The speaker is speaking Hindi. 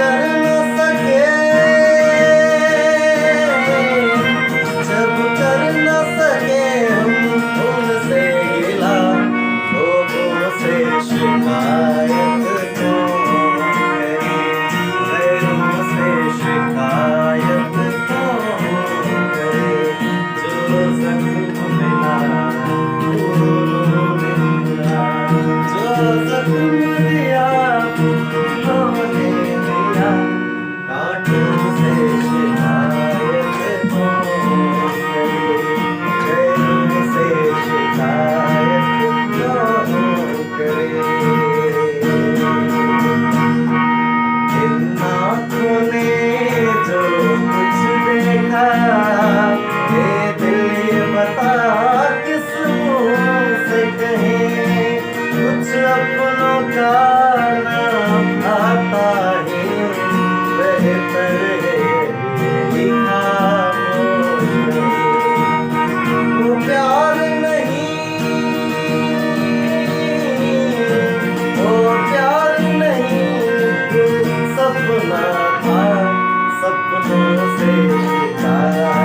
कर न सके, जब कर न सके हम उनसे गिला, लोगों से शिकायत क्यों करे, गैरों से शिकायत क्यों करे, जो जख्म मिला उन्होंने दिया, जो जख्म दिया उन्होंने दिया, कांटों से शिकायत क्यों करे, गैरों से शिकायत क्यों करे। इन आँखों ने जो कुछ देखा, ये दिल ये बता किस मुँह से कहे, कुछ अपनों का नाम आता है, बेहतर है यही खामोश रहे। वो प्यार नहीं, वो प्यार नहीं, सपना था, सपनों से शिकायत